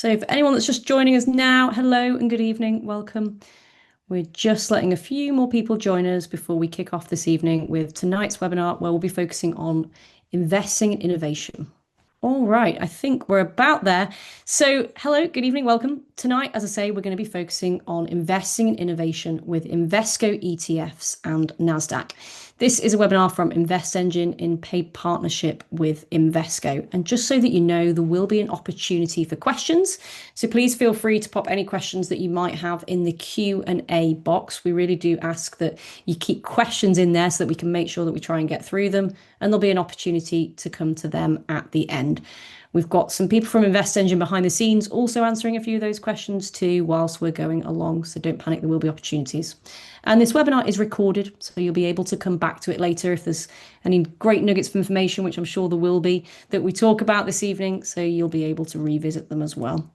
So for anyone that's just joining us now, hello and good evening, welcome. We're just letting a few more people join us before we kick off this evening with tonight's webinar, where we'll be focusing on investing in innovation. All right, I think we're about there. So, hello, good evening, welcome. Tonight, as I say, we're going to be focusing on investing in innovation with Invesco ETFs and Nasdaq. This is a webinar from InvestEngine in paid partnership with Invesco. And just so that you know, there will be an opportunity for questions. So please feel free to pop any questions that you might have in the Q&A box. We really do ask that you keep questions in there so that we can make sure that we try and get through them. And there'll be an opportunity to come to them at the end. We've got some people from InvestEngine behind the scenes also answering a few of those questions too whilst we're going along. So don't panic, there will be opportunities. And this webinar is recorded, so you'll be able to come back to it later if there's any great nuggets of information, which I'm sure there will be, that we talk about this evening. So you'll be able to revisit them as well.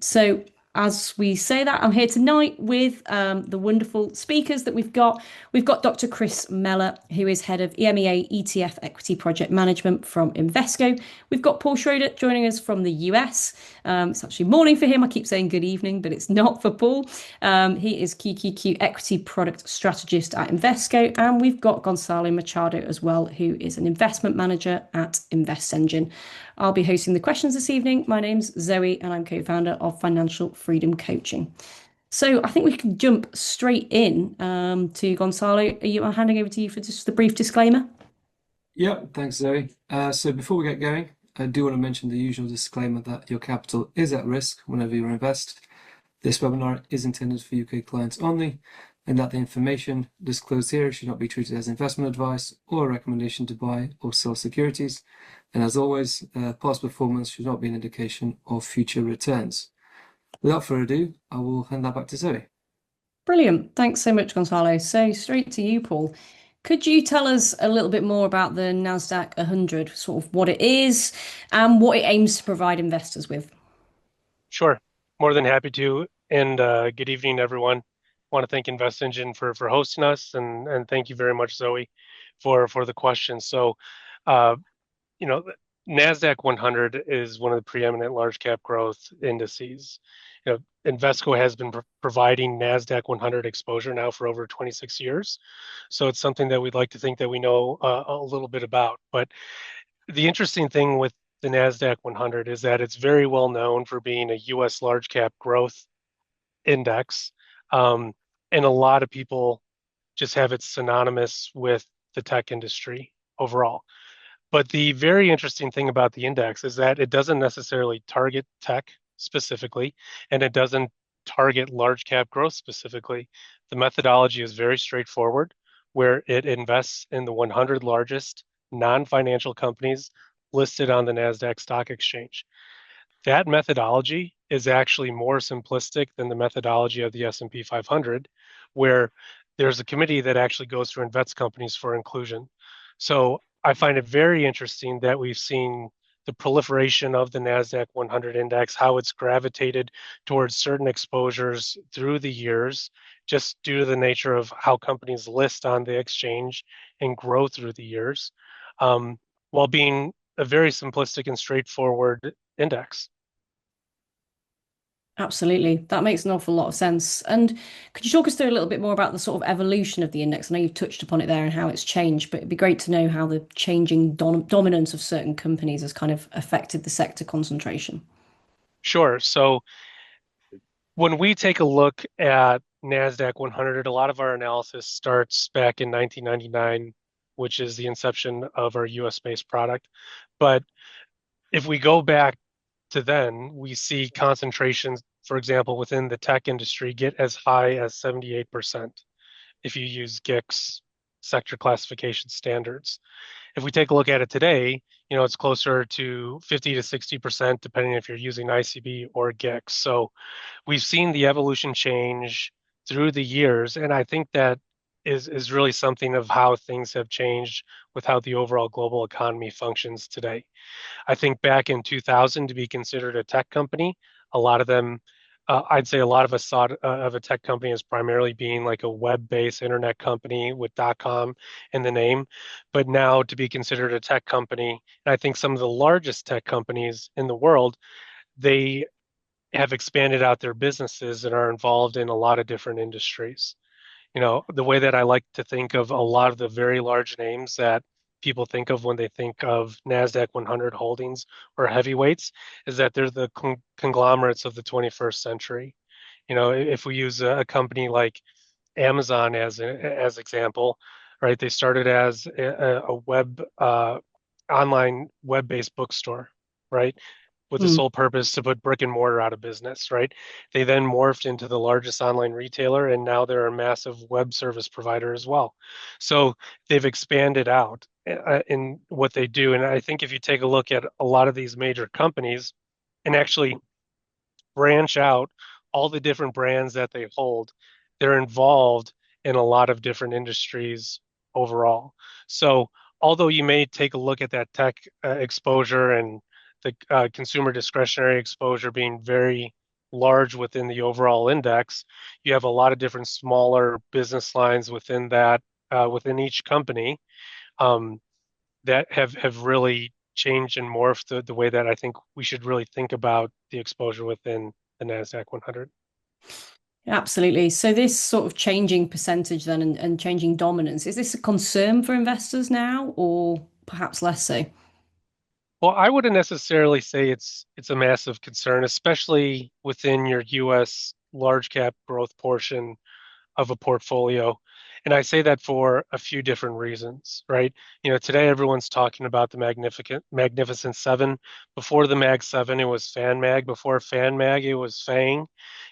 So as we say that, I'm here tonight with the wonderful speakers that we've got. We've got Dr. Chris Meller, who is head of EMEA ETF Equity Project Management from Invesco. We've got Paul Schroeder joining us from the US. It's actually morning for him. I keep saying good evening, but it's not for Paul. He is QQQ Equity Product Strategist at Invesco. And we've got Gonzalo Machado as well, who is an investment manager at InvestEngine. I'll be hosting the questions this evening. My name's Zoe, and I'm co-founder of Financial Freedom Coaching. So I think we can jump straight in to Gonzalo. I'm handing over to you for just the brief disclaimer. Yeah, thanks, Zoe. So before we get going, I do want to mention the usual disclaimer that your capital is at risk whenever you invest. This webinar is intended for UK clients only, and that the information disclosed here should not be treated as investment advice or a recommendation to buy or sell securities. And as always, past performance should not be an indication of future returns. Without further ado, I will hand that back to Zoe. Brilliant. Thanks so much, Gonzalo. So straight to you, Paul. Could you tell us a little bit more about the Nasdaq-100, sort of what it is and what it aims to provide investors with? Sure, more than happy to. And good evening, everyone. I want to thank InvestEngine for hosting us, and thank you very much, Zoe, for the questions. So, you know, Nasdaq-100 is one of the preeminent large cap growth indices. You know, Invesco has been providing Nasdaq-100 exposure now for over 26 years. So it's something that we'd like to think that we know a little bit about. But the interesting thing with the Nasdaq-100 is that it's very well known for being a U.S. large cap growth index. And a lot of people just have it synonymous with the tech industry overall. But the very interesting thing about the index is that it doesn't necessarily target tech specifically, and it doesn't target large cap growth specifically. The methodology is very straightforward, where it invests in the 100 largest non-financial companies listed on the Nasdaq Stock Exchange. That methodology is actually more simplistic than the methodology of the S&P 500, where there's a committee that actually goes through and vets companies for inclusion. So I find it very interesting that we've seen the proliferation of the Nasdaq 100 index, how it's gravitated towards certain exposures through the years, just due to the nature of how companies list on the exchange and grow through the years, while being a very simplistic and straightforward index. Absolutely. That makes an awful lot of sense. And could you talk us through a little bit more about the sort of evolution of the index? I know you've touched upon it there and how it's changed, but it'd be great to know how the changing dominance of certain companies has kind of affected the sector concentration. Sure. So when we take a look at Nasdaq 100, a lot of our analysis starts back in 1999, which is the inception of our US-based product. But if we go back to then, we see concentrations, for example, within the tech industry get as high as 78% if you use GICS sector classification standards. If we take a look at it today, you know, it's closer to 50 to 60%, depending if you're using ICB or GICS. So we've seen the evolution change through the years, and I think that is really something of how things have changed with how the overall global economy functions today. I think back in 2000, to be considered a tech company, a lot of them, I'd say a lot of us thought of a tech company as primarily being like a web-based internet company with .com in the name. But now to be considered a tech company, and I think some of the largest tech companies in the world, they have expanded out their businesses and are involved in a lot of different industries. The way that I like to think of a lot of the very large names that people think of when they think of Nasdaq 100 holdings or heavyweights is that they're the conglomerates of the 21st century. If we use a company like Amazon as example, right? They started as a web online web-based bookstore, right? With the Mm. sole purpose to put brick and mortar out of business, right? They then morphed into the largest online retailer, and now they're a massive web service provider as well. So they've expanded out in what they do. And I think if you take a look at a lot of these major companies and actually branch out all the different brands that they hold, they're involved in a lot of different industries overall. So, although you may take a look at that tech exposure and the consumer discretionary exposure being very large within the overall index, you have a lot of different smaller business lines within that, within each company. Um, that have really changed and morphed the way that I think we should really think about the exposure within the Nasdaq 100. Absolutely. So this sort of changing percentage then and changing dominance, is this a concern for investors now or perhaps less so? Well, I wouldn't necessarily say it's a massive concern, especially within your U.S. large cap growth portion of a portfolio. And I say that for a few different reasons, right? Today everyone's talking about the Magnificent Seven. Before the Mag Seven, it was Fan Mag. Before Fan Mag, it was FANG.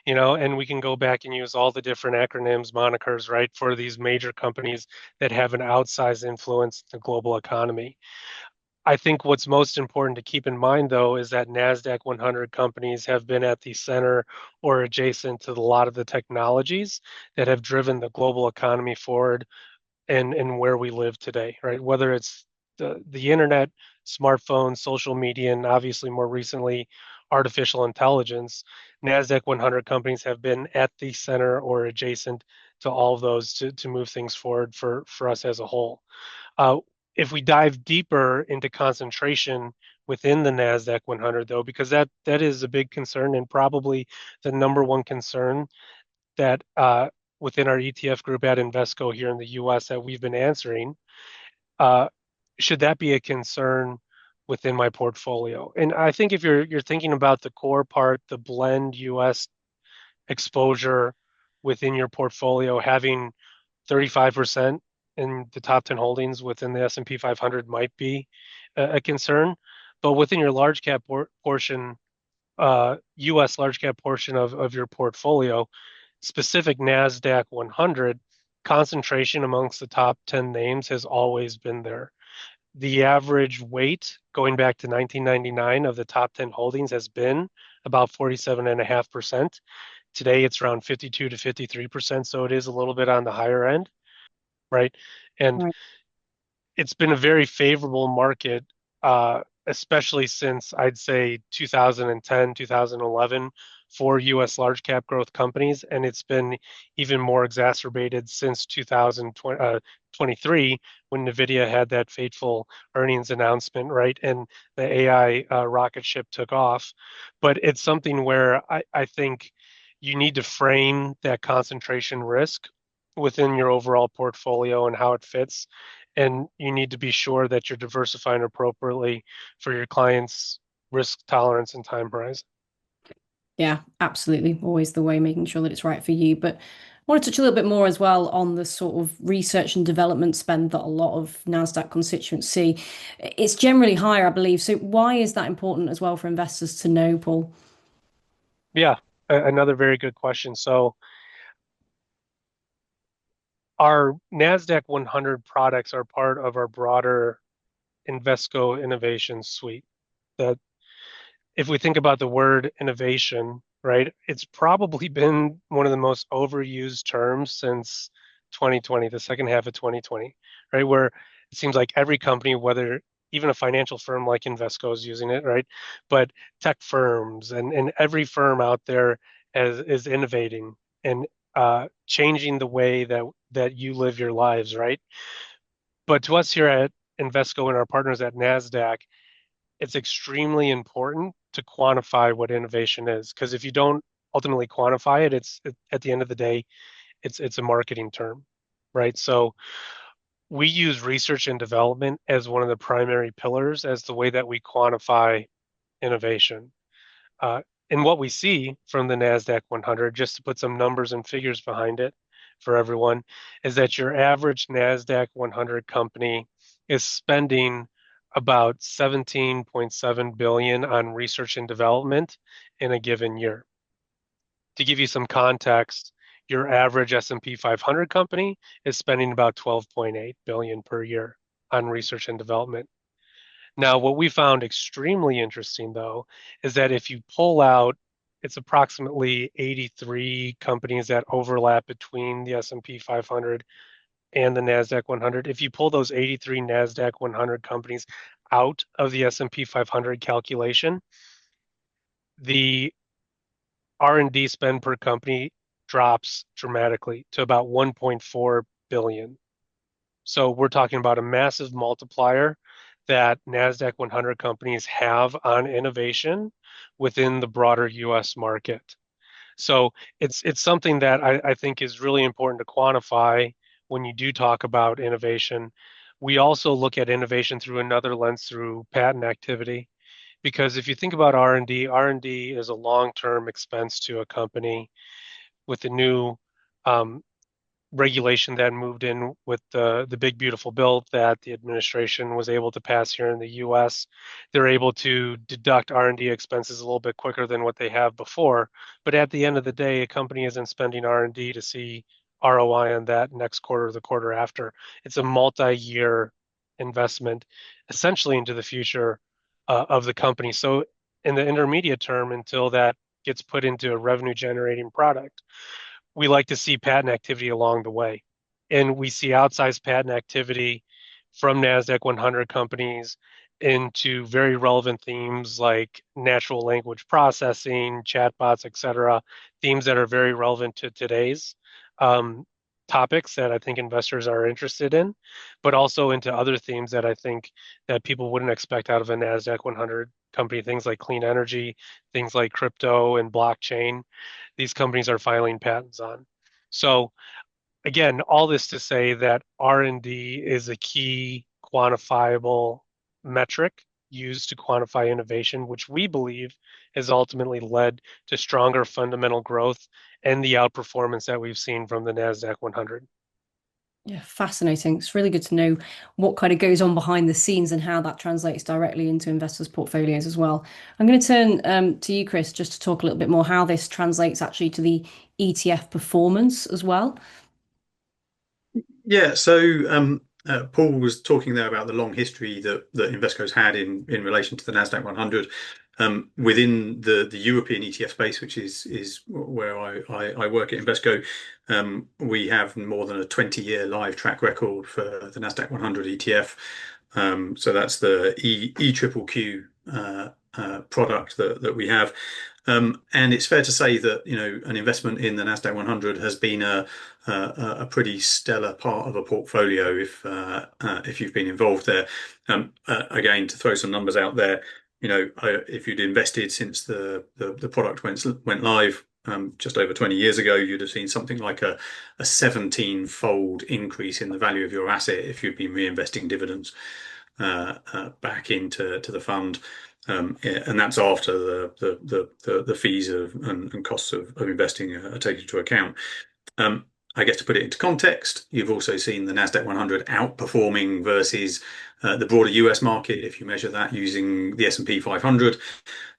And we can go back and use all the different acronyms, monikers, right, for these major companies that have an outsized influence in the global economy. I think what's most important to keep in mind, though, is that NASDAQ 100 companies have been at the center or adjacent to a lot of the technologies that have driven the global economy forward and where we live today, right? Whether it's the internet, smartphones, social media, and obviously more recently, artificial intelligence, NASDAQ 100 companies have been at the center or adjacent to all of those to move things forward for us as a whole. Uh, if we dive deeper into concentration within the Nasdaq 100, though, because that is a big concern and probably the number one concern that within our ETF group at Invesco here in the U.S. that we've been answering, uh, should that be a concern within my portfolio? And I think if you're thinking about the core part, the blend U.S. exposure within your portfolio, having 35% in the top 10 holdings within the S&P 500 might be a concern. But within your large cap portion, US large cap portion of your portfolio, specific NASDAQ 100, concentration amongst the top 10 names has always been there. The average weight going back to 1999 of the top 10 holdings has been about 47.5%. Today it's around 52 to 53%, so it is a little bit on the higher end, right? And Right. it's been a very favorable market, especially since I'd say 2010, 2011 for US large cap growth companies. And it's been even more exacerbated since 2023 when NVIDIA had that fateful earnings announcement, right? And the AI rocket ship took off. But it's something where I think you need to frame that concentration risk within your overall portfolio and how it fits, and you need to be sure that you're diversifying appropriately for your clients' risk tolerance and time horizon. Yeah, absolutely. Always the way, making sure that it's right for you. But I want to touch a little bit more as well on the sort of research and development spend that a lot of NASDAQ constituents see. It's generally higher, I believe. So why is that important as well for investors to know, Paul? Yeah, another very good question. So our NASDAQ 100 products are part of our broader Invesco innovation suite. That if we think about the word innovation, right, it's probably been one of the most overused terms since 2020, the second half of 2020, right? Where it seems like every company, whether even a financial firm like Invesco is using it, right? But tech firms and every firm out there is innovating and changing the way that you live your lives, right? But to us here at Invesco and our partners at Nasdaq, it's extremely important to quantify what innovation is, because if you don't ultimately quantify it, at the end of the day, it's a marketing term, right? So we use research and development as one of the primary pillars as the way that we quantify innovation. Uh, and what we see from the Nasdaq 100, just to put some numbers and figures behind it for everyone, is that your average Nasdaq 100 company is spending about 17.7 billion on research and development in a given year. To give you some context, your average S&P 500 company is spending about 12.8 billion per year on research and development. Now, what we found extremely interesting, though, is that if you pull out, it's approximately 83 companies that overlap between the S&P 500 and the Nasdaq 100. If you pull those 83 Nasdaq 100 companies out of the S&P 500 calculation, the R&D spend per company drops dramatically to about 1.4 billion. So we're talking about a massive multiplier that Nasdaq 100 companies have on innovation within the broader US market. So it's something that I think is really important to quantify when you do talk about innovation. We also look at innovation through another lens, through patent activity, because if you think about R&D, R&D is a long-term expense to a company. With the new um, regulation that moved in with the big beautiful bill that the administration was able to pass here in the US, they're able to deduct R&D expenses a little bit quicker than what they have before. But at the end of the day, a company isn't spending R&D to see ROI on that next quarter or the quarter after. It's a multi-year investment, essentially into the future of the company. So in the intermediate term, until that gets put into a revenue generating product, we like to see patent activity along the way. And we see outsized patent activity from NASDAQ 100 companies into very relevant themes like natural language processing, chatbots, et cetera, themes that are very relevant to today's um, topics that I think investors are interested in, but also into other themes that I think that people wouldn't expect out of a NASDAQ 100 company, things like clean energy, things like crypto and blockchain. These companies are filing patents on. So again, all this to say that R&D is a key quantifiable metric used to quantify innovation, which we believe has ultimately led to stronger fundamental growth and the outperformance that we've seen from the NASDAQ 100. Yeah, fascinating. It's really good to know what kind of goes on behind the scenes and how that translates directly into investors' portfolios as well. I'm going to turn to you, Chris, just to talk a little bit more how this translates actually to the ETF performance as well. Yeah, so Paul was talking there about the long history that Invesco's had in relation to the Nasdaq 100. Within the European ETF space, which is where I work at Invesco, we have more than a 20-year live track record for the Nasdaq 100 ETF. So that's the EQQQ product that we have. And it's fair to say that, an investment in the Nasdaq 100 has been a pretty stellar part of a portfolio if you've been involved there. Again, to throw some numbers out there, if you'd invested since the product went live just over 20 years ago, you'd have seen something like a 17-fold increase in the value of your asset if you'd been reinvesting dividends back into the fund. And that's after the fees and costs of investing are taken into account. I guess to put it into context, you've also seen the Nasdaq 100 outperforming versus the broader US market if you measure that using the S&P 500.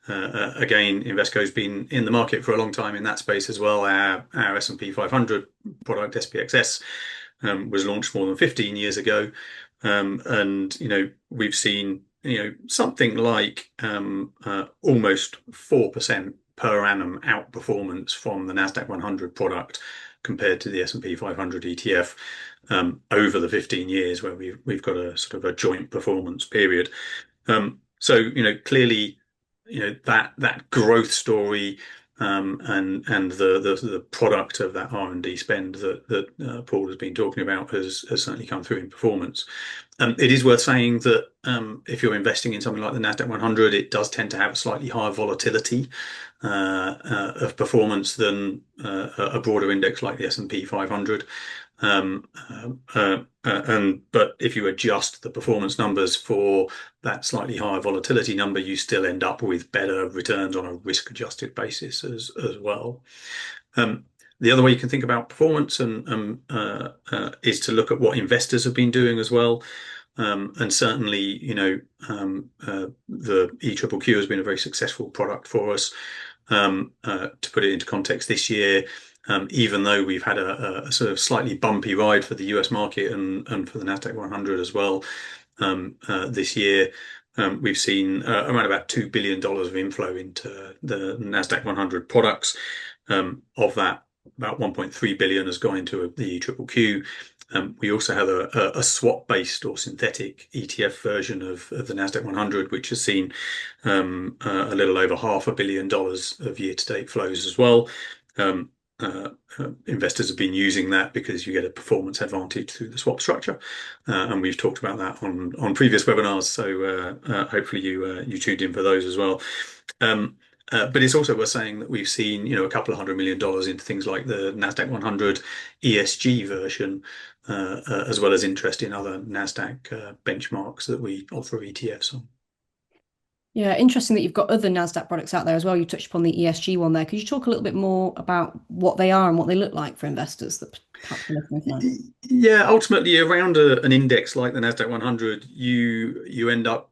Again, Invesco's been in the market for a long time in that space as well. Our S&P 500 product, SPXS, was launched more than 15 years ago. And we've seen something like almost 4% per annum outperformance from the Nasdaq 100 product compared to the S&P 500 ETF over the 15 years where we've got a sort of a joint performance period. So clearly that growth story and the product of that R&D spend that Paul has been talking about has certainly come through in performance. It is worth saying that if you're investing in something like the Nasdaq 100, it does tend to have a slightly higher volatility of performance than a broader index like the S&P 500. But if you adjust the performance numbers for that slightly higher volatility number, you still end up with better returns on a risk-adjusted basis as well. The other way you can think about performance is to look at what investors have been doing as well. And certainly, the EQQQ has been a very successful product for us. To put it into context, this year, even though we've had a sort of slightly bumpy ride for the US market and for the Nasdaq 100 as well, this year, we've seen around about $2 billion of inflow into the Nasdaq 100 products. Of that, about 1.3 billion has gone into the EQQQ. We also have a swap-based or synthetic ETF version of the Nasdaq 100, which has seen a little over $500 million of year-to-date flows as well. Investors have been using that because you get a performance advantage through the swap structure, and we've talked about that on previous webinars. So hopefully you tuned in for those as well. But it's also worth saying that we've seen, a couple of $100 million into things like the Nasdaq 100 ESG version, as well as interest in other Nasdaq benchmarks that we offer ETFs on. Yeah, interesting that you've got other Nasdaq products out there as well. You touched upon the ESG one there. Could you talk a little bit more about what they are and what they look like for investors that perhaps are looking for that? Yeah, ultimately around an index like the Nasdaq 100, you end up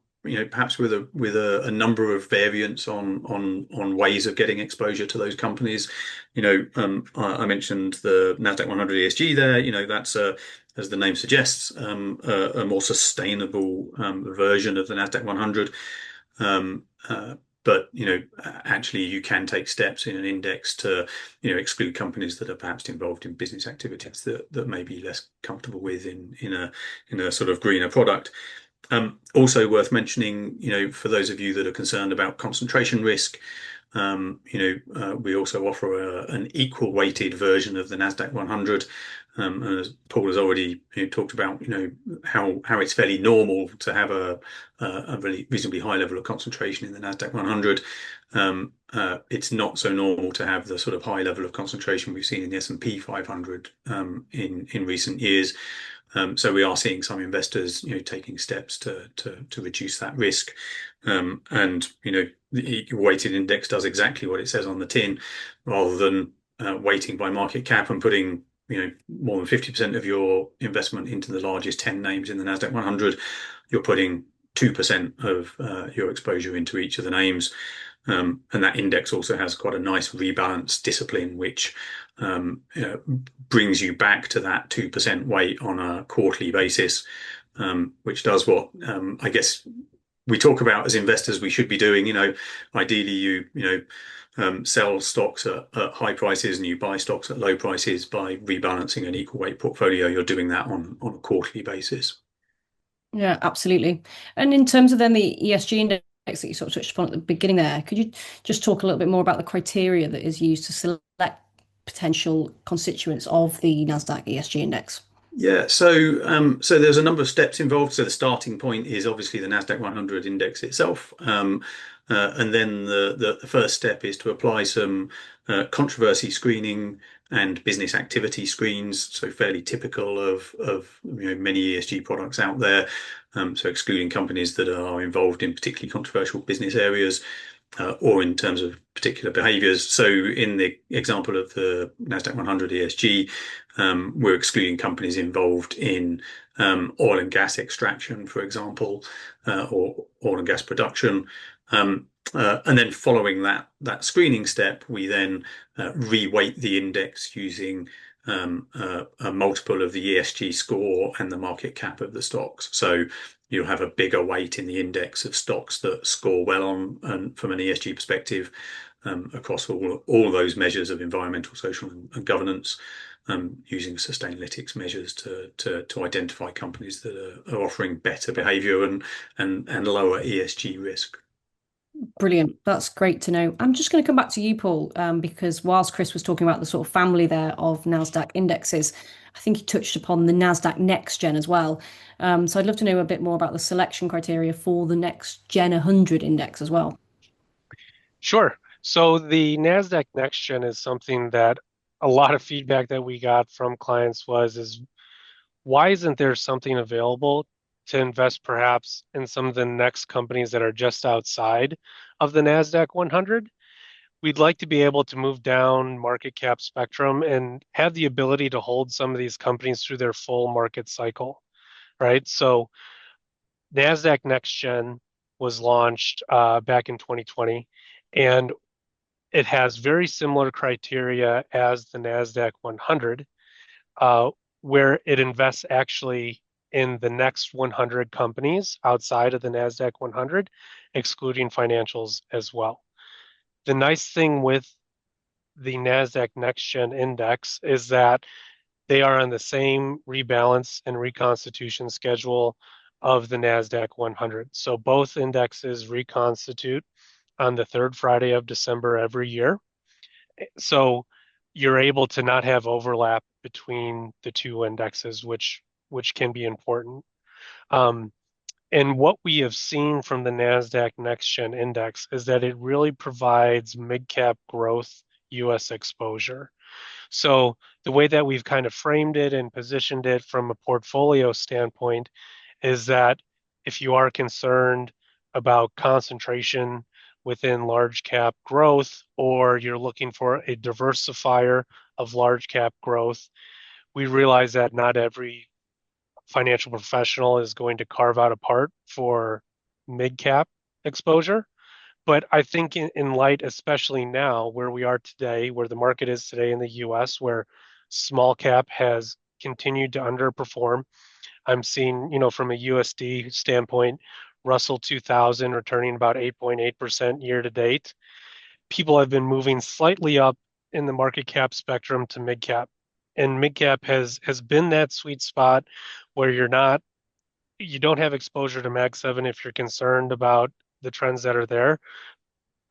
perhaps with a number of variants on ways of getting exposure to those companies. I mentioned the Nasdaq 100 ESG there. That's as the name suggests, a more sustainable version of the Nasdaq 100. But actually, you can take steps in an index to exclude companies that are perhaps involved in business activities that may be less comfortable with in a sort of greener product. Also worth mentioning, for those of you that are concerned about concentration risk, we also offer an equal weighted version of the Nasdaq 100. And as Paul has already talked about, how it's fairly normal to have a really reasonably high level of concentration in the Nasdaq 100. It's not so normal to have the sort of high level of concentration we've seen in the S&P 500 in recent years. So we are seeing some investors, taking steps to reduce that risk. And the weighted index does exactly what it says on the tin, rather than weighting by market cap and putting more than 50% of your investment into the largest 10 names in the Nasdaq 100. You're putting 2% of your exposure into each of the names. And that index also has quite a nice rebalance discipline, which brings you back to that 2% weight on a quarterly basis, which does what I guess we talk about as investors we should be doing. Ideally you sell stocks at high prices and you buy stocks at low prices by rebalancing an equal weight portfolio. You're doing that on a quarterly basis. Yeah, absolutely. And in terms of then the ESG index that you sort of touched upon at the beginning there, could you just talk a little bit more about the criteria that is used to select potential constituents of the Nasdaq ESG index? Yeah, so there's a number of steps involved. So the starting point is obviously the Nasdaq 100 index itself, and then the first step is to apply some controversy screening and business activity screens. So fairly typical of many ESG products out there. So excluding companies that are involved in particularly controversial business areas. Or in terms of particular behaviors. So in the example of the Nasdaq 100 ESG, we're excluding companies involved in oil and gas extraction, for example, or oil and gas production. And then following that screening step, we then reweight the index using a multiple of the ESG score and the market cap of the stocks. So you'll have a bigger weight in the index of stocks that score well on, and from an ESG perspective, across all those measures of environmental, social, and governance, using Sustainalytics measures to identify companies that are offering better behaviour and lower ESG risk. Brilliant. That's great to know. I'm just going to come back to you, Paul, because whilst Chris was talking about the sort of family there of Nasdaq indexes, I think he touched upon the Nasdaq Next Gen as well. So I'd love to know a bit more about the selection criteria for the Next Gen 100 index as well. Sure. So the Nasdaq Next Gen is something that a lot of feedback that we got from clients is why isn't there something available to invest perhaps in some of the next companies that are just outside of the Nasdaq 100? We'd like to be able to move down market cap spectrum and have the ability to hold some of these companies through their full market cycle, right? So Nasdaq Next Gen was launched back in 2020, and it has very similar criteria as the Nasdaq 100, uh, where it invests actually in the next 100 companies outside of the Nasdaq 100, excluding financials as well. The nice thing with the Nasdaq Next Gen Index is that they are on the same rebalance and reconstitution schedule of the Nasdaq 100. So both indexes reconstitute on the third Friday of December every year. So you're able to not have overlap between the two indexes, which can be important. Um, and what we have seen from the Nasdaq Next Gen Index is that it really provides mid cap growth US exposure. So the way that we've kind of framed it and positioned it from a portfolio standpoint is that if you are concerned about concentration within large cap growth, or you're looking for a diversifier of large cap growth, we realize that not every financial professional is going to carve out a part for mid cap exposure. But I think in light, especially now where we are today, where the market is today in the US, where small cap has continued to underperform, I'm seeing, from a USD standpoint, Russell 2000 returning about 8.8% year to date. People have been moving slightly up in the market cap spectrum to mid cap. And mid cap has been that sweet spot where you don't have exposure to Mag 7 if you're concerned about the trends that are there,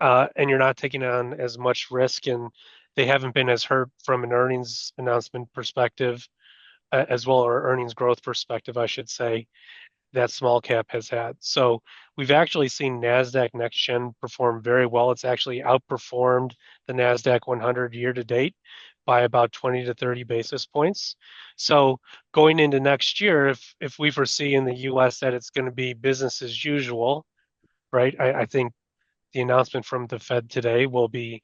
and you're not taking on as much risk, and they haven't been as hurt from an earnings announcement perspective, as well, or earnings growth perspective, I should say, that small cap has had. So we've actually seen Nasdaq Next Gen perform very well. It's actually outperformed the Nasdaq 100 year to date by about 20 to 30 basis points. So going into next year, if we foresee in the US that it's going to be business as usual, right? I think the announcement from the Fed today will be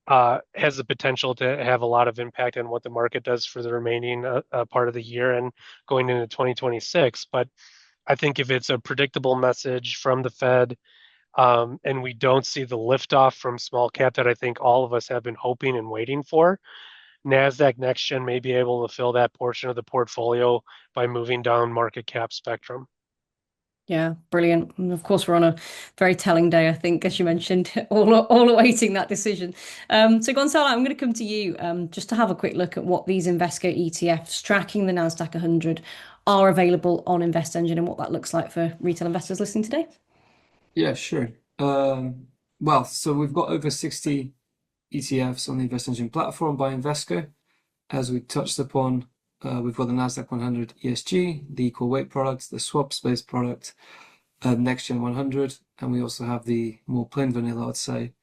has the potential to have a lot of impact on what the market does for the remaining part of the year and going into 2026. But I think if it's a predictable message from the Fed, and we don't see the liftoff from small cap that I think all of us have been hoping and waiting for, Nasdaq Next Gen may be able to fill that portion of the portfolio by moving down market cap spectrum. Yeah, brilliant. And of course, we're on a very telling day, I think, as you mentioned, all awaiting that decision. So, Gonzalo, I'm going to come to you just to have a quick look at what these Invesco ETFs tracking the Nasdaq 100 are available on InvestEngine and what that looks like for retail investors listening today. Yeah, sure. So we've got over 60 ETFs on the InvestEngine platform by Invesco. As we touched upon, we've got the Nasdaq 100 ESG, the equal weight product, the swaps-based product, Next Gen 100, and we also have the more plain vanilla, I'd say,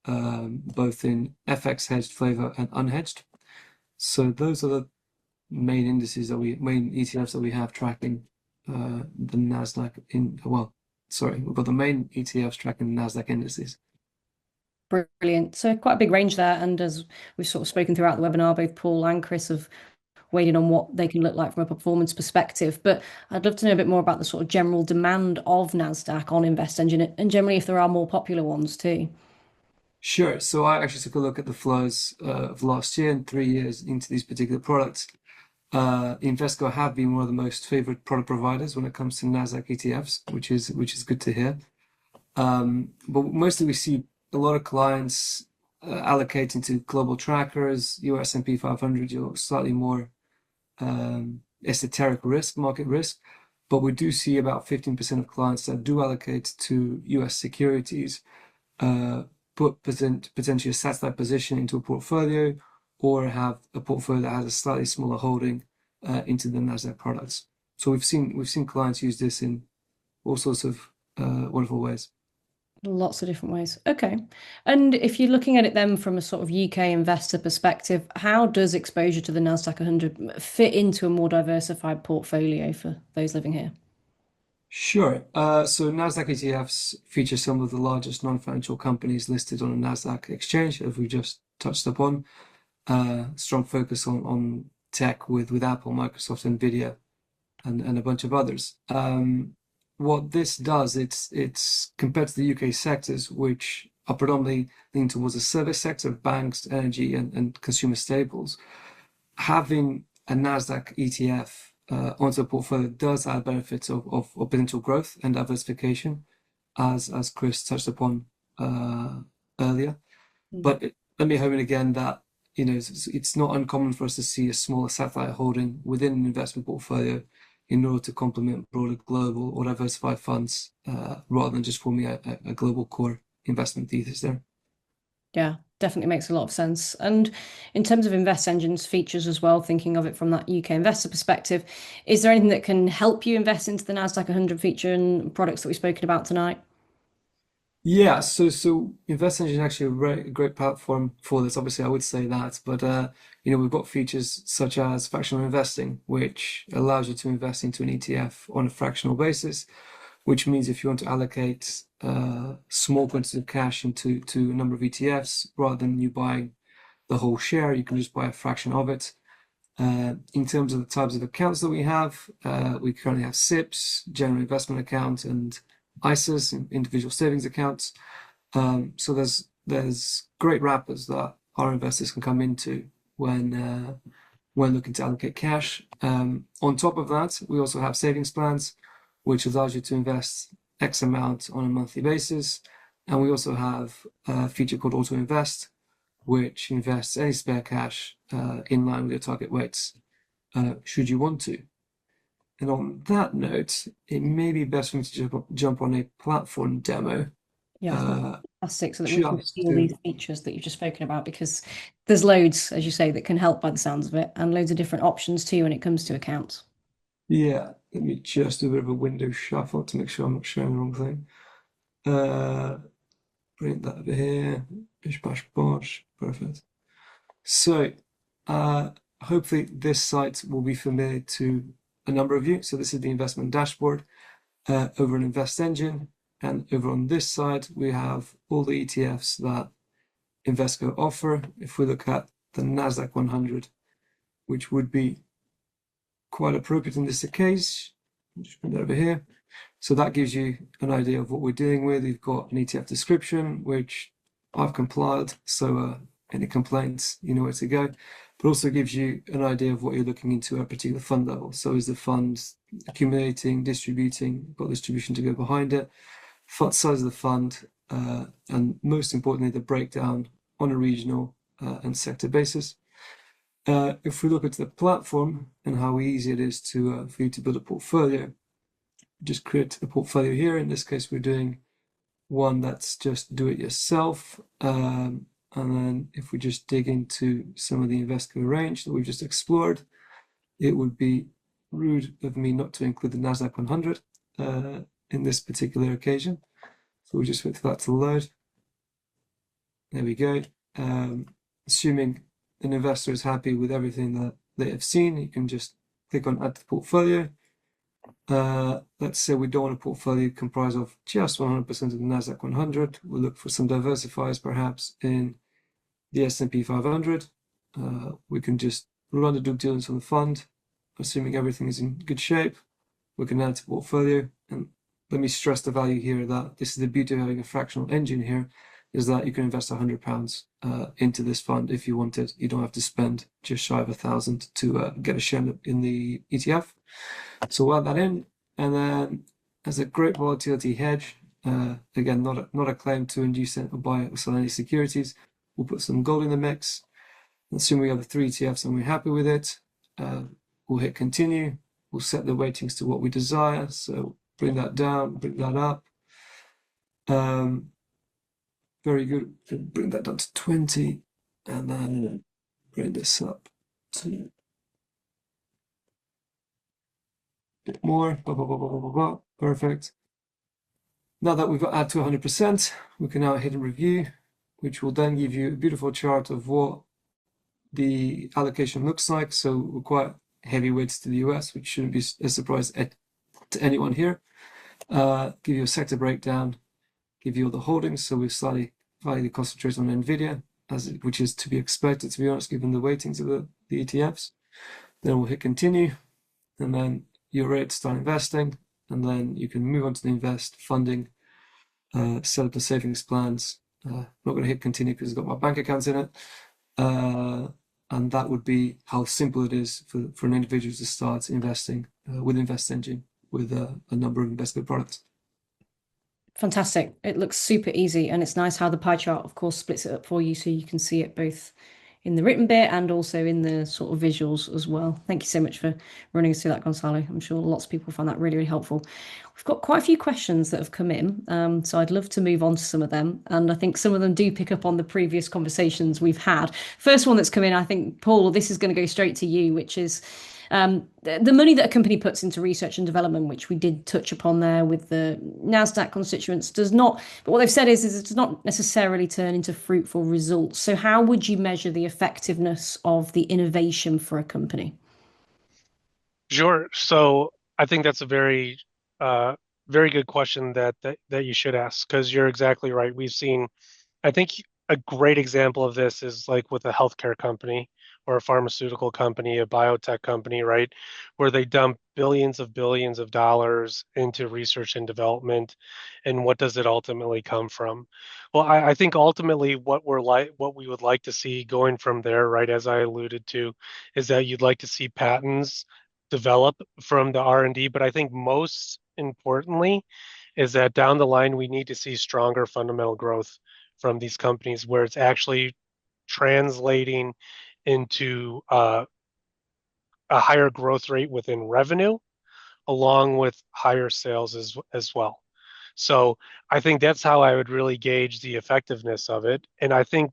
both in FX hedged flavor and unhedged. So those are the main main ETFs that we have tracking the Nasdaq we've got the main ETFs tracking the Nasdaq indices. Brilliant. So quite a big range there. And as we've sort of spoken throughout the webinar, both Paul and Chris have weighed in on what they can look like from a performance perspective. But I'd love to know a bit more about the sort of general demand of Nasdaq on InvestEngine and generally if there are more popular ones too. Sure. So I actually took a look at the flows of last year and 3 years into these particular products. Invesco have been one of the most favorite product providers when it comes to Nasdaq ETFs, which is good to hear. But mostly we see a lot of clients allocating to global trackers, S&P 500, slightly more esoteric market risk. but we do see about 15% of clients that do allocate to US securities, put potentially a satellite position into a portfolio, or have a portfolio that has a slightly smaller holding into the Nasdaq products. So we've seen clients use this in all sorts of wonderful ways. Lots of different ways. Okay. And if you're looking at it then from a sort of UK investor perspective, how does exposure to the Nasdaq 100 fit into a more diversified portfolio for those living here? Sure. So Nasdaq ETFs feature some of the largest non-financial companies listed on the Nasdaq exchange, as we just touched upon. Strong focus on tech with Apple, Microsoft, Nvidia, and a bunch of others. What this does, it's compared to the UK sectors, which are predominantly leaning towards the service sector, banks, energy, and consumer staples. Having a Nasdaq ETF onto a portfolio does add benefits of potential growth and diversification, as Chris touched upon earlier. But let me home in again that it's not uncommon for us to see a smaller satellite holding within an investment portfolio in order to complement broader global or diversified funds, rather than just forming a global core investment thesis there. Yeah, definitely makes a lot of sense. And in terms of InvestEngine's features as well, thinking of it from that UK investor perspective, is there anything that can help you invest into the Nasdaq 100 feature and products that we've spoken about tonight? Yeah, so InvestEngine is actually a great platform for this. Obviously, I would say that, but we've got features such as fractional investing, which allows you to invest into an ETF on a fractional basis, which means if you want to allocate small quantities of cash into a number of ETFs, rather than you buying the whole share, you can just buy a fraction of it. In terms of the types of accounts that we currently have SIPs, general investment account, and ISAs, individual savings accounts. So there's great wrappers that our investors can come into when looking to allocate cash. On top of that, we also have savings plans, which allows you to invest X amount on a monthly basis. And we also have a feature called Auto Invest, which invests any spare cash in line with your target weights, should you want to. And on that note, it may be best for me to jump on a platform demo. Yeah, fantastic. So that we can Just see all these features that you've just spoken about, because there's loads, as you say, that can help by the sounds of it, and loads of different options too when it comes to accounts. Yeah, let me just do a bit of a window shuffle to make sure I'm not showing the wrong thing. Bring that over here. Bish bash bosh. Perfect. So hopefully this site will be familiar to a number of you. So this is the investment dashboard over on InvestEngine. And over on this side, we have all the ETFs that Invesco offer. If we look at the Nasdaq 100, which would be quite appropriate in this case, I'll just bring that over here. So that gives you an idea of what we're dealing with. We've got an ETF description, which I've compiled. So any complaints, you know where to go. But also gives you an idea of what you're looking into at a particular fund level. So is the fund accumulating, distributing, got distribution to go behind it, size of the fund, and most importantly, the breakdown on a regional and sector basis. If we look at the platform and how easy it is for you to build a portfolio, just create a portfolio here. In this case, we're doing one that's just do it yourself. And then if we just dig into some of the Invesco range that we've just explored, it would be rude of me not to include the Nasdaq 100 in this particular occasion. So we just wait for that to load. There we go. Assuming an investor is happy with everything that they have seen, you can just click on add to portfolio. Let's say we don't want a portfolio comprised of just 100% of the Nasdaq 100. We'll look for some diversifiers, perhaps in the S&P 500. We can just run the due diligence on the fund, assuming everything is in good shape. We can add to portfolio, and let me stress the value here that this is the beauty of having a fractional engine here, is that you can invest £100 into this fund if you want it. You don't have to spend just shy of 1,000 to get a share in the ETF. So we'll add that in, and then as a great volatility hedge, again, not a claim to induce or buy or sell any securities, we'll put some gold in the mix. Assume we have the 3 ETFs and we're happy with it, we'll hit continue, we'll set the weightings to what we desire. So bring that down, bring that up. Very good. Bring that down to 20, and then bring this up to a bit more. Blah, blah, blah, blah, blah, blah, blah. Perfect. Now that we've got add to 100%, we can now hit and review, which will then give you a beautiful chart of what the allocation looks like. So we're quite heavy weights to the US, which shouldn't be a surprise to anyone here. Give you a sector breakdown, give you all the holdings. So we're slightly concentrated on NVIDIA, which is to be expected, to be honest, given the weightings of the ETFs. Then we'll hit continue, and then you're ready to start investing. And then you can move on to the invest funding, set up the savings plans. I'm not going to hit continue because it's got my bank accounts in it. And that would be how simple it is for an individual to start investing with InvestEngine with a number of Invesco products. Fantastic. It looks super easy, and it's nice how the pie chart, of course, splits it up for you so you can see it both in the written bit and also in the sort of visuals as well. Thank you so much for running us through that, Gonzalo. I'm sure lots of people find that really, really helpful. We've got quite a few questions that have come in, so I'd love to move on to some of them. And I think some of them do pick up on the previous conversations we've had. First one that's come in, I think, Paul, this is going to go straight to you, which is the money that a company puts into research and development, which we did touch upon there with the Nasdaq constituents, does not, but what they've said is it does not necessarily turn into fruitful results. So how would you measure the effectiveness of the innovation for a company? Sure. So I think that's a very, very good question that you should ask, because you're exactly right. We've seen, I think a great example of this is like with a healthcare company or a pharmaceutical company, a biotech company, right? Where they dump billions of dollars into research and development. And what does it ultimately come from? Well, I think ultimately what we would like to see going from there, right, as I alluded to, is that you'd like to see patents develop from the R&D, but I think most importantly is that down the line we need to see stronger fundamental growth from these companies where it's actually translating into a higher growth rate within revenue along with higher sales as well. So I think that's how I would really gauge the effectiveness of it. And I think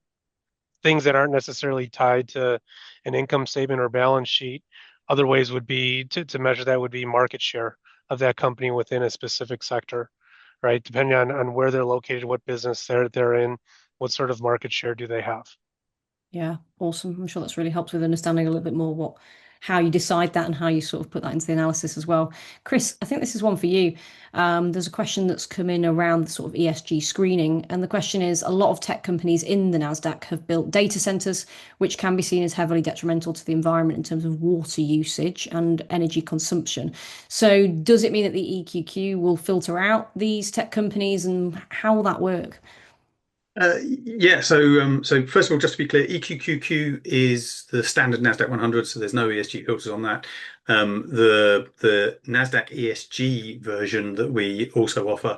things that aren't necessarily tied to an income statement or balance sheet, other ways would be to measure that would be market share of that company within a specific sector, right? Depending on where they're located, what business they're in, what sort of market share do they have? Yeah, awesome. I'm sure that's really helped with understanding a little bit more how you decide that and how you sort of put that into the analysis as well. Chris, I think this is one for you. There's a question that's come in around the sort of ESG screening. And the question is, a lot of tech companies in the Nasdaq have built data centers, which can be seen as heavily detrimental to the environment in terms of water usage and energy consumption. So does it mean that the EQQ will filter out these tech companies, and how will that work? Yeah, so first of all, just to be clear, EQQQ is the standard Nasdaq 100, so there's no ESG filters on that. The Nasdaq ESG version that we also offer,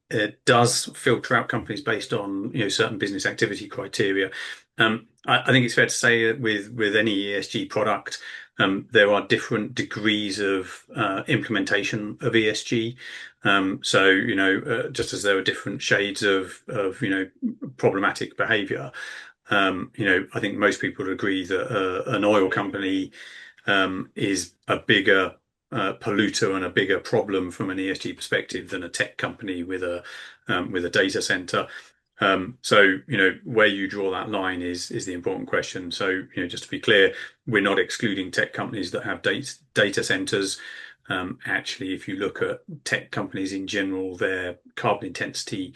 it does filter out companies based on certain business activity criteria. I think it's fair to say that with any ESG product, there are different degrees of implementation of ESG. So, just as there are different shades of problematic behavior, I think most people would agree that an oil company is a bigger polluter and a bigger problem from an ESG perspective than a tech company with a data center. So, where you draw that line is the important question. So, just to be clear, we're not excluding tech companies that have data centers. Actually, if you look at tech companies in general, their carbon intensity,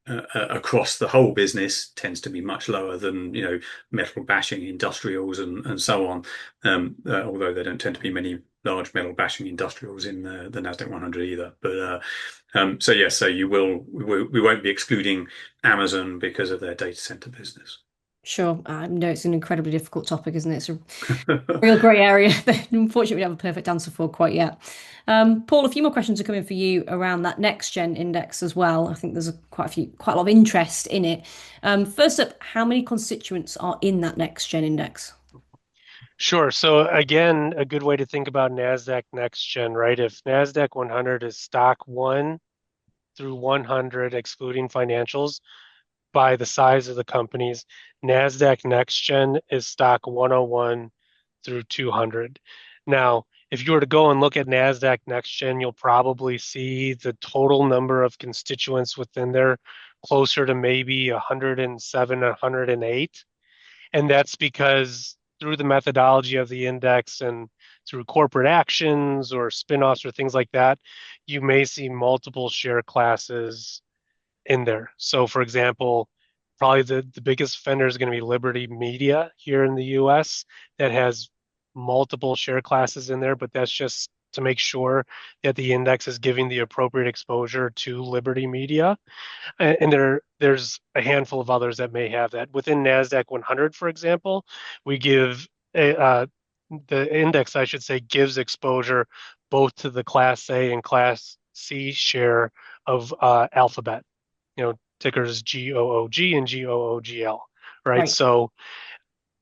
across the whole business tends to be much lower than, metal bashing industrials and so on. Although there don't tend to be many large metal bashing industrials in the Nasdaq 100 either. But so we won't be excluding Amazon because of their data center business. Sure. I know it's an incredibly difficult topic, isn't it? It's a real grey area that unfortunately we don't have a perfect answer for quite yet. Paul, a few more questions are coming for you around that Next Gen index as well. I think there's quite a lot of interest in it. First up, how many constituents are in that Next Gen index? Sure. So again, a good way to think about Nasdaq Next Gen, right? If Nasdaq 100 is stock 1 through 100, excluding financials, by the size of the companies, Nasdaq Next Gen is stock 101 through 200. Now, if you were to go and look at Nasdaq Next Gen, you'll probably see the total number of constituents within there closer to maybe 107, 108. And that's because through the methodology of the index and through corporate actions or spin-offs or things like that, you may see multiple share classes in there. So, for example, probably the biggest offender is going to be Liberty Media here in the US that has multiple share classes in there, but that's just to make sure that the index is giving the appropriate exposure to Liberty Media. And there's a handful of others that may have that. Within Nasdaq 100, for example, we give the index, I should say, gives exposure both to the Class A and Class C share of Alphabet. Tickers GOOG and GOOGL, right? Right. So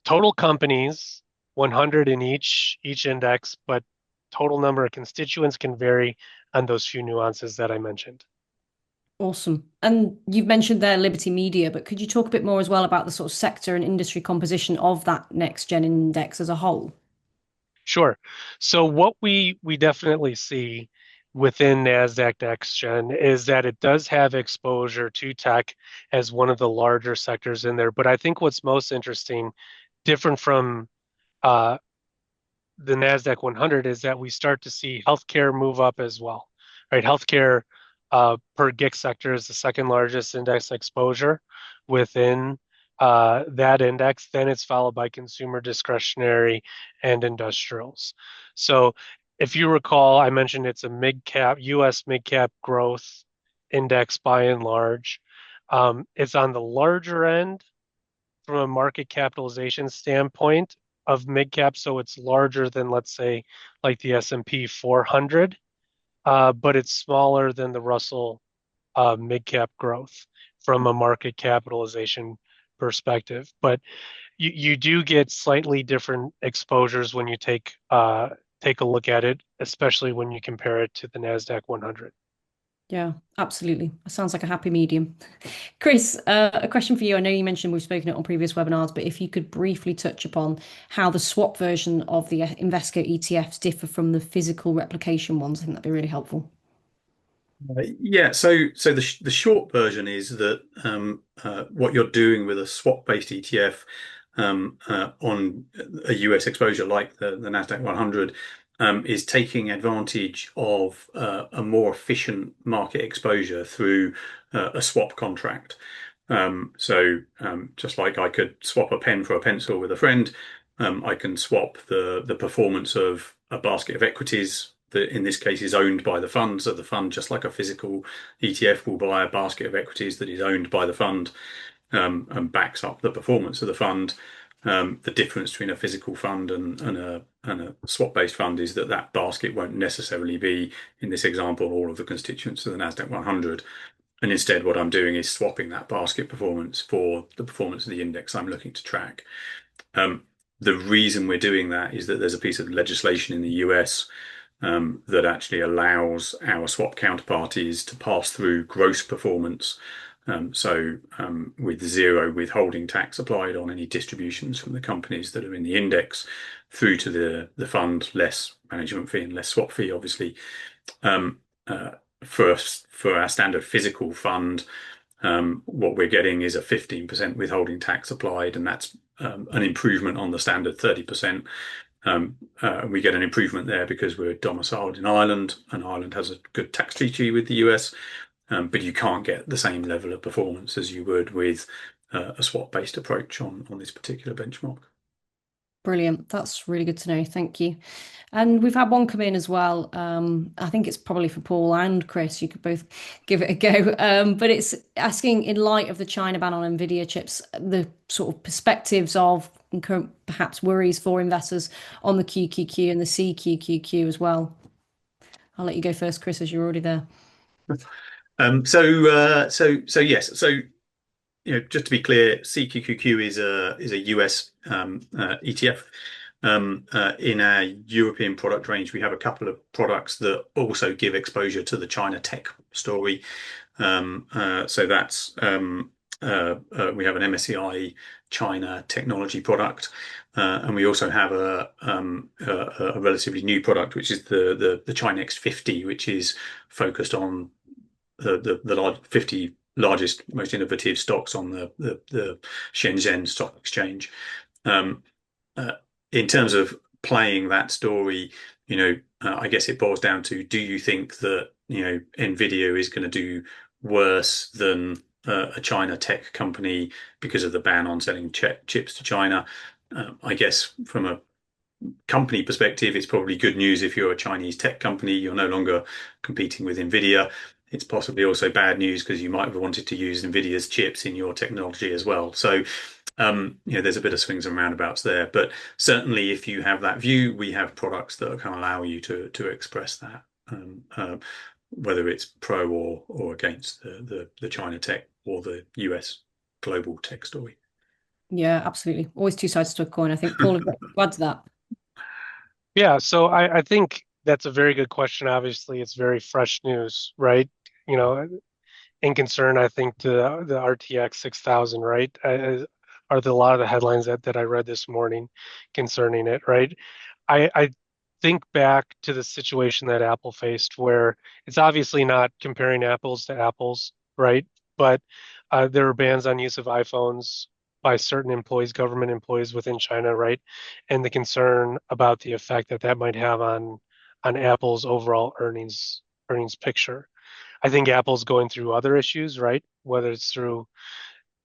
total companies, 100 in each index, but total number of constituents can vary on those few nuances that I mentioned. Awesome. And you've mentioned there Liberty Media, but could you talk a bit more as well about the sort of sector and industry composition of that next gen index as a whole? Sure. So what we definitely see within Nasdaq Next Gen is that it does have exposure to tech as one of the larger sectors in there. But I think what's most interesting, different from uh, the Nasdaq 100, is that we start to see healthcare move up as well, right? Healthcare per GIC sector is the second largest index exposure within that index. Then it's followed by consumer discretionary and industrials. So if you recall, I mentioned it's a US mid cap growth index by and large. It's on the larger end from a market capitalization standpoint of mid cap, so it's larger than, let's say, like the S&P 400, but it's smaller than the Russell mid cap growth from a market capitalization perspective. But you do get slightly different exposures when you take a look at it, especially when you compare it to the Nasdaq 100. Yeah, absolutely. That sounds like a happy medium. Chris, a question for you. I know you mentioned we've spoken it on previous webinars, but if you could briefly touch upon how the swap version of the Invesco ETFs differ from the physical replication ones, I think that'd be really helpful. Yeah, so the short version is that what you're doing with a swap-based ETF on a US exposure like the Nasdaq 100 is taking advantage of a more efficient market exposure through a swap contract. Just like I could swap a pen for a pencil with a friend, I can swap the performance of a basket of equities that in this case is owned by the fund. So the fund, just like a physical ETF, will buy a basket of equities that is owned by the fund and backs up the performance of the fund. The difference between a physical fund and a swap-based fund is that that basket won't necessarily be, in this example, all of the constituents of the Nasdaq 100. And instead, what I'm doing is swapping that basket performance for the performance of the index I'm looking to track. The reason we're doing that is that there's a piece of legislation in the US that actually allows our swap counterparties to pass through gross performance. With zero withholding tax applied on any distributions from the companies that are in the index through to the fund, less management fee and less swap fee, obviously. For our standard physical fund, what we're getting is a 15% withholding tax applied, and that's an improvement on the standard 30%. We get an improvement there because we're domiciled in Ireland, and Ireland has a good tax treaty with the US, but you can't get the same level of performance as you would with a swap-based approach on this particular benchmark. Brilliant. That's really good to know. Thank you. And we've had one come in as well. I think it's probably for Paul and Chris. You could both give it a go. But it's asking, in light of the China ban on Nvidia chips, the sort of perspectives of and current perhaps worries for investors on the QQQ and the CQQQ as well. I'll let you go first, Chris, as you're already there. Yes. Just to be clear, CQQQ is a US ETF. In our European product range, we have a couple of products that also give exposure to the China tech story. So that's we have an MSCI China technology product, and we also have a relatively new product, which is the Chinex 50, which is focused on the 50 largest, most innovative stocks on the Shenzhen Stock Exchange. In terms of playing that story, I guess it boils down to, do you think that Nvidia is going to do worse than a China tech company because of the ban on selling chips to China? I guess from a company perspective, it's probably good news if you're a Chinese tech company. You're no longer competing with Nvidia. It's possibly also bad news because you might have wanted to use Nvidia's chips in your technology as well. So, there's a bit of swings and roundabouts there. But certainly, if you have that view, we have products that can allow you to express that, whether it's pro or against the China tech or the US global tech story. Yeah, absolutely. Always two sides to a coin. I think Paul would add to that. Yeah, so I think that's a very good question. Obviously, it's very fresh news, right? In concern, I think the RTX 6000, right, are a lot of the headlines that I read this morning concerning it, right? I think back to the situation that Apple faced, where it's obviously not comparing apples to apples, right? But there were bans on use of iPhones by certain employees, government employees within China, right? And the concern about the effect that might have on Apple's overall earnings picture. I think Apple's going through other issues, right? Whether it's through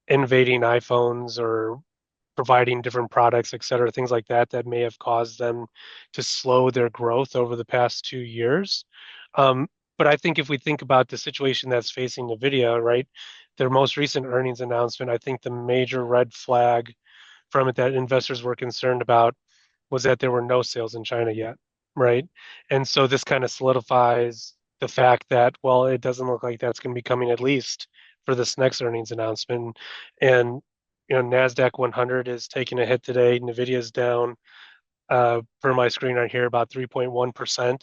innovating iPhones or providing different products, et cetera, things like that may have caused them to slow their growth over the past 2 years. But I think if we think about the situation that's facing NVIDIA, right, their most recent earnings announcement, I think the major red flag from it that investors were concerned about was that there were no sales in China yet, right? And so this kind of solidifies the fact that, well, it doesn't look like that's going to be coming at least for this next earnings announcement. And Nasdaq 100 is taking a hit today. Nvidia is down, per my screen right here, about 3.1%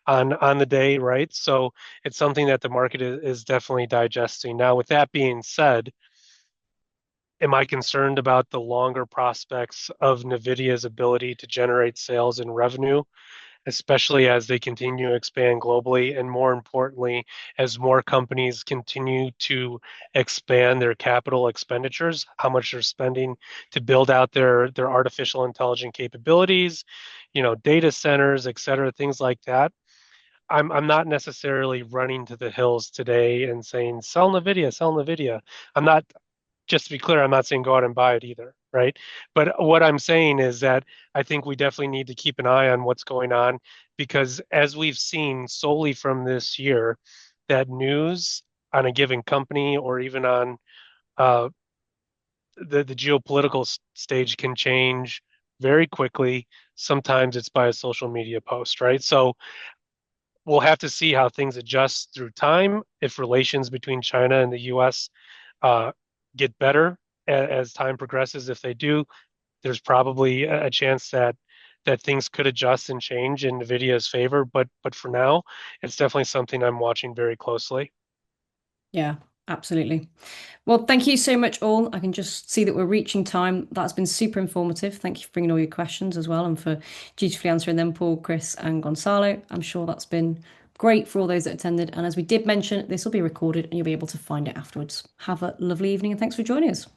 on the day, right? So it's something that the market is definitely digesting. Now, with that being said, am I concerned about the longer prospects of NVIDIA's ability to generate sales and revenue, especially as they continue to expand globally, and more importantly, as more companies continue to expand their capital expenditures, how much they're spending to build out their artificial intelligence capabilities, data centers, et cetera, things like that. I'm not necessarily running to the hills today and saying sell NVIDIA, sell NVIDIA. I'm not. Just to be clear, I'm not saying go out and buy it either, right? But what I'm saying is that I think we definitely need to keep an eye on what's going on, because as we've seen solely from this year, that news on a given company or even on uh, the geopolitical stage can change very quickly. Sometimes it's by a social media post, right? So we'll have to see how things adjust through time, if relations between China and the US uh, get better as time progresses. If they do, there's probably a chance that things could adjust and change in NVIDIA's favor. But for now, it's definitely something I'm watching very closely. Yeah, absolutely. Well, thank you so much, all. I can just see that we're reaching time. That's been super informative. Thank you for bringing all your questions as well and for dutifully answering them, Paul, Chris, and Gonzalo. I'm sure that's been great for all those that attended. And as we did mention, this will be recorded and you'll be able to find it afterwards. Have a lovely evening and thanks for joining us.